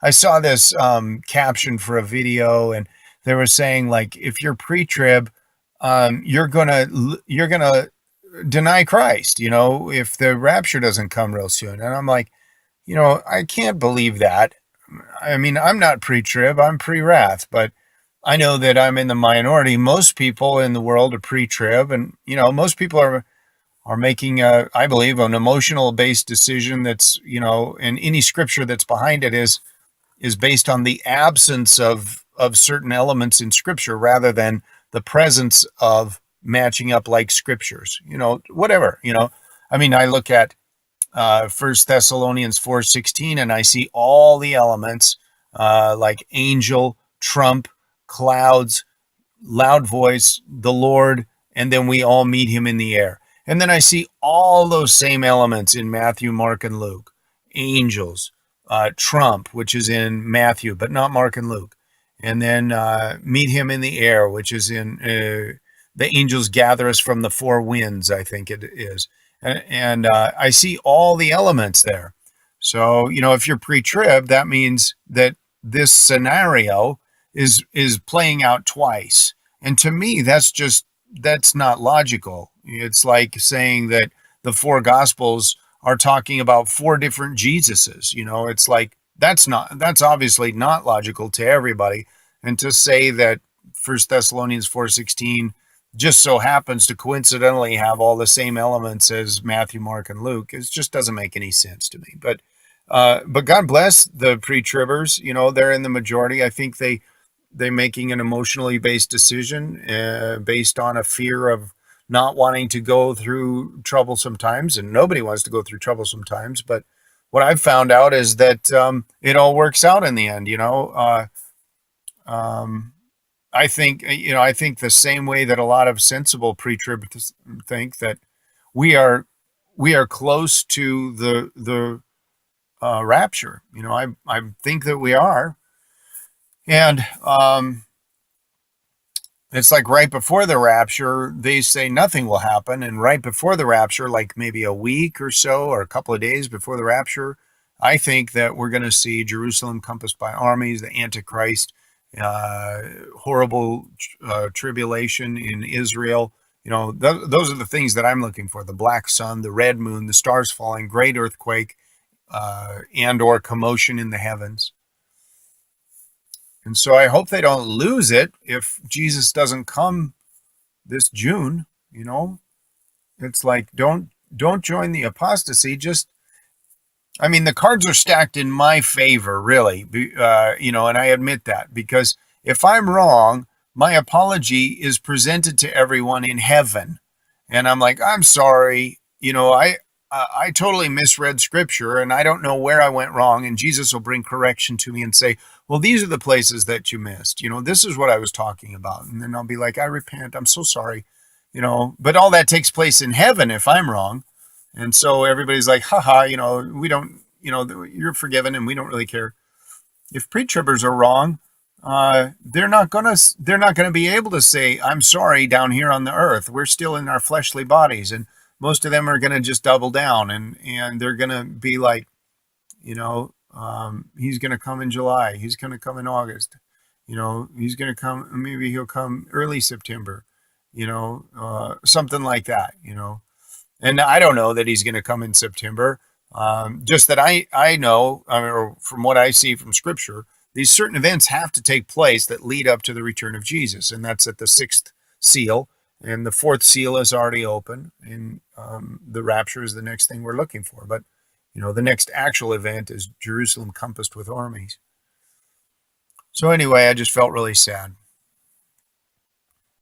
I saw this caption for a video, and they were saying like, if you're pre-trib, you're gonna deny Christ, if the rapture doesn't come real soon. And I'm like, I can't believe that. I mean, I'm not pre-trib, I'm pre-wrath, but I know that I'm in the minority. Most people in the world are pre-trib, and most people are making I believe an emotional based decision that's, and any scripture that's behind it is based on the absence of certain elements in scripture rather than the presence of matching up like scriptures, whatever, I mean, I look at 1 Thessalonians 4:16, and I see all the elements, like angel, trump, clouds, loud voice, the Lord, and then we all meet him in the air. And then I see all those same elements in Matthew, Mark, and Luke. Angels, trump, which is in Matthew, but not Mark and Luke. And then meet him in the air, which is in the angels gather us from the four winds, I think it is. And I see all the elements there. So, if you're pre-trib, that means that this scenario is playing out twice. And to me, that's not logical. It's like saying that the four gospels are talking about four different Jesuses. It's like that's obviously not logical to everybody. And to say that 1 Thessalonians 4:16 just so happens to coincidentally have all the same elements as Matthew, Mark, and Luke, it just doesn't make any sense to me. But God bless the pre-tribbers. They're in the majority. I think they're making an emotionally based decision based on a fear of not wanting to go through troublesome times, and nobody wants to go through troublesome times. But what I've found out is that it all works out in the end. Um, I think the same way that a lot of sensible pre-trib think that we are we are close to the rapture. I think that we are, and it's like right before the rapture, they say nothing will happen. And right before the rapture, like maybe a week or so, or a couple of days before the rapture, I think that we're going to see Jerusalem compassed by armies, the Antichrist, uh, horrible tribulation in Israel. Those are the things that I'm looking for: the black sun, the red moon, the stars falling, great earthquake, and/or commotion in the heavens. And so I hope they don't lose it if Jesus doesn't come this June. It's like don't join the apostasy. Just, I mean, the cards are stacked in my favor, really. And I admit that, because if I'm wrong, my apology is presented to everyone in heaven, and I'm like, I'm sorry. I totally misread scripture, and I don't know where I went wrong. And Jesus will bring correction to me and say, well, these are the places that you missed. This is what I was talking about. And then I'll be like, I repent. I'm so sorry. But all that takes place in heaven if I'm wrong. And so everybody's like, haha, we don't, you're forgiven and we don't really care. If pre-tribbers are wrong, they're not gonna be able to say, I'm sorry down here on the earth. We're still in our fleshly bodies. And most of them are gonna just double down, and they're gonna be like, he's gonna come in July, he's gonna come in August, he's gonna come, maybe he'll come early September, something like that. And I don't know that he's going to come in September. Just that I know, or from what I see from Scripture, these certain events have to take place that lead up to the return of Jesus, and that's at the sixth seal, and the fourth seal is already open, and the rapture is the next thing we're looking for. But the next actual event is Jerusalem compassed with armies. So anyway, I just felt really sad.